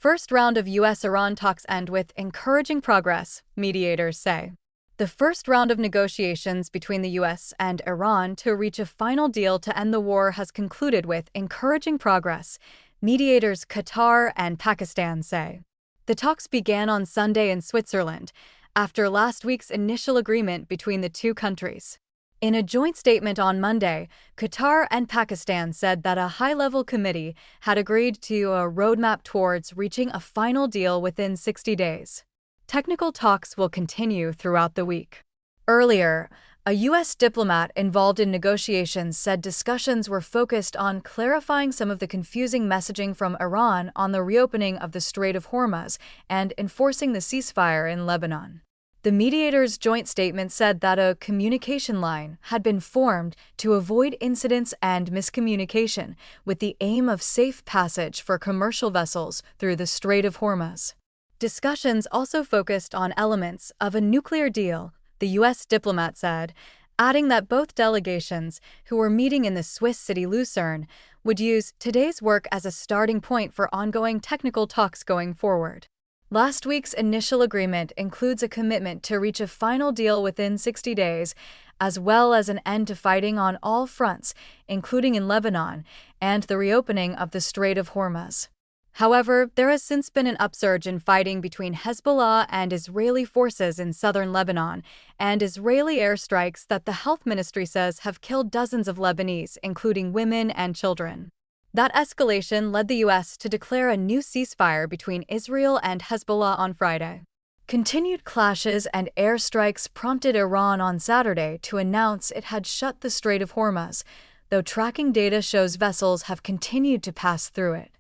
first round of U.S.-Iran talks end with encouraging progress, mediators say. The first round of negotiations between the U.S. and Iran to reach a final deal to end the war has concluded with encouraging progress, mediators Qatar and Pakistan say. The talks began on Sunday in Switzerland, after last week's initial agreement between the two countries. In a joint statement on Monday, Qatar and Pakistan said that a high-level committee had agreed to a roadmap towards reaching a final deal within 60 days. Technical talks will continue throughout the week. Earlier, a U.S. diplomat involved in negotiations said discussions were focused on clarifying some of the confusing messaging from Iran on the reopening of the Strait of Hormuz and enforcing the ceasefire in Lebanon. The mediators' joint statement said that a communication line had been formed to avoid incidents and miscommunication with the aim of safe passage for commercial vessels through the Strait of Hormuz. Discussions also focused on elements of a nuclear deal, the U.S. diplomat said, adding that both delegations, who were meeting in the Swiss city Lucerne, would use today's work as a starting point for ongoing technical talks going forward. Last week's initial agreement includes a commitment to reach a final deal within 60 days, as well as an end to fighting on all fronts, including in Lebanon, and the reopening of the Strait of Hormuz. However, there has since been an upsurge in fighting between Hezbollah and Israeli forces in southern Lebanon, and Israeli airstrikes that the health ministry says have killed dozens of Lebanese, including women and children. That escalation led the U.S. to declare a new ceasefire between Israel and Hezbollah on Friday. Continued clashes and airstrikes prompted Iran on Saturday to announce it had shut the Strait of Hormuz, though tracking data shows vessels have continued to pass through it.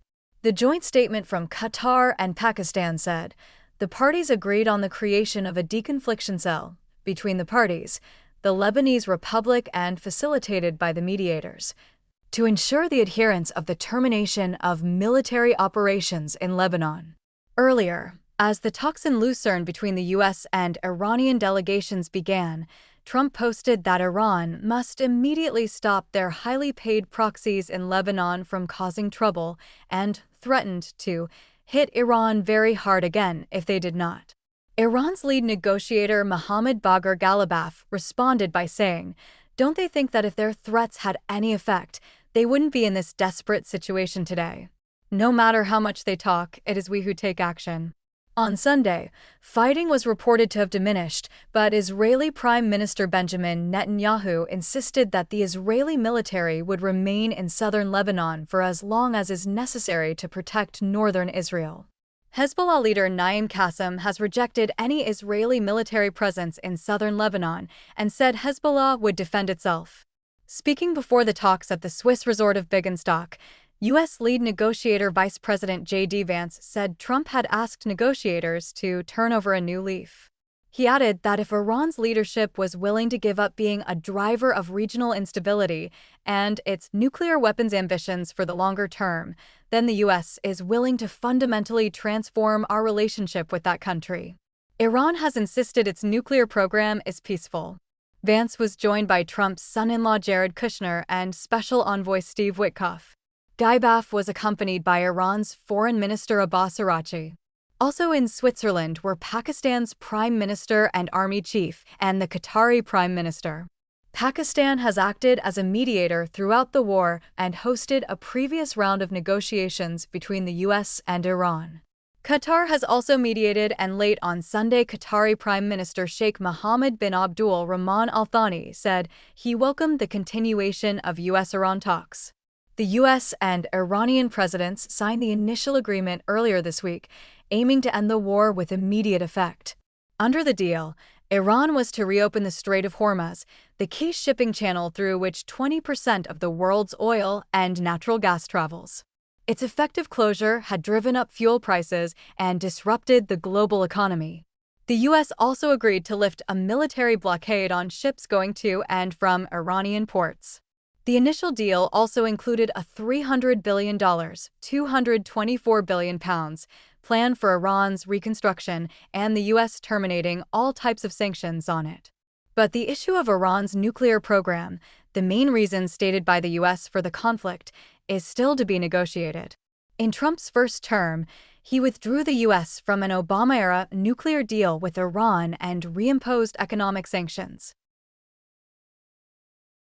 The joint statement from Qatar and Pakistan said the parties agreed on the creation of a deconfliction cell between the parties, the Lebanese Republic and facilitated by the mediators, to ensure the adherence of the termination of military operations in Lebanon. Earlier, as the talks in Lucerne between the U.S. and Iranian delegations began, Trump posted that Iran must immediately stop their highly paid proxies in Lebanon from causing trouble and threatened to hit Iran very hard again if they did not. Iran's lead negotiator Mohammad Bagher Ghalibaf responded by saying, "Don't they think that if their threats had any effect, they wouldn't be in this desperate situation today? No matter how much they talk, it is we who take action." On Sunday, fighting was reported to have diminished, but Israeli Prime Minister Benjamin Netanyahu insisted that the Israeli military would remain in southern Lebanon for as long as is necessary to protect northern Israel. Hezbollah leader Naim Qassem has rejected any Israeli military presence in southern Lebanon and said Hezbollah would defend itself. Speaking before the talks at the Swiss resort of Biggenstock, U.S. lead negotiator Vice President J.D. Vance said Trump had asked negotiators to turn over a new leaf. He added that if Iran's leadership was willing to give up being a driver of regional instability and its nuclear weapons ambitions for the longer term, then the U.S. is willing to fundamentally transform our relationship with that country. Iran has insisted its nuclear program is peaceful. Vance was joined by Trump's son-in-law Jared Kushner and Special Envoy Steve Witkoff. Ghalibaf was accompanied by Iran's Foreign Minister Abbas Araghchi. Also in Switzerland were Pakistan's Prime Minister and Army Chief and the Qatari Prime Minister. Pakistan has acted as a mediator throughout the war and hosted a previous round of negotiations between the U.S. and Iran. Qatar has also mediated, and late on Sunday, Qatari Prime Minister Sheikh Mohammed bin Abdul Rahman Al Thani said he welcomed the continuation of U.S.-Iran talks. The U.S. and Iranian presidents signed the initial agreement earlier this week, aiming to end the war with immediate effect. Under the deal, Iran was to reopen the Strait of Hormuz, the key shipping channel through which 20% of the world's oil and natural gas travels. Its effective closure had driven up fuel prices and disrupted the global economy. The U.S. also agreed to lift a military blockade on ships going to and from Iranian ports. The initial deal also included a $300 billion (£224 billion) plan for Iran's reconstruction and the U.S. terminating all types of sanctions on it. But the issue of Iran's nuclear program, the main reason stated by the U.S. for the conflict, is still to be negotiated. In Trump's first term, He withdrew the U.S. from an Obama-era nuclear deal with Iran and reimposed economic sanctions.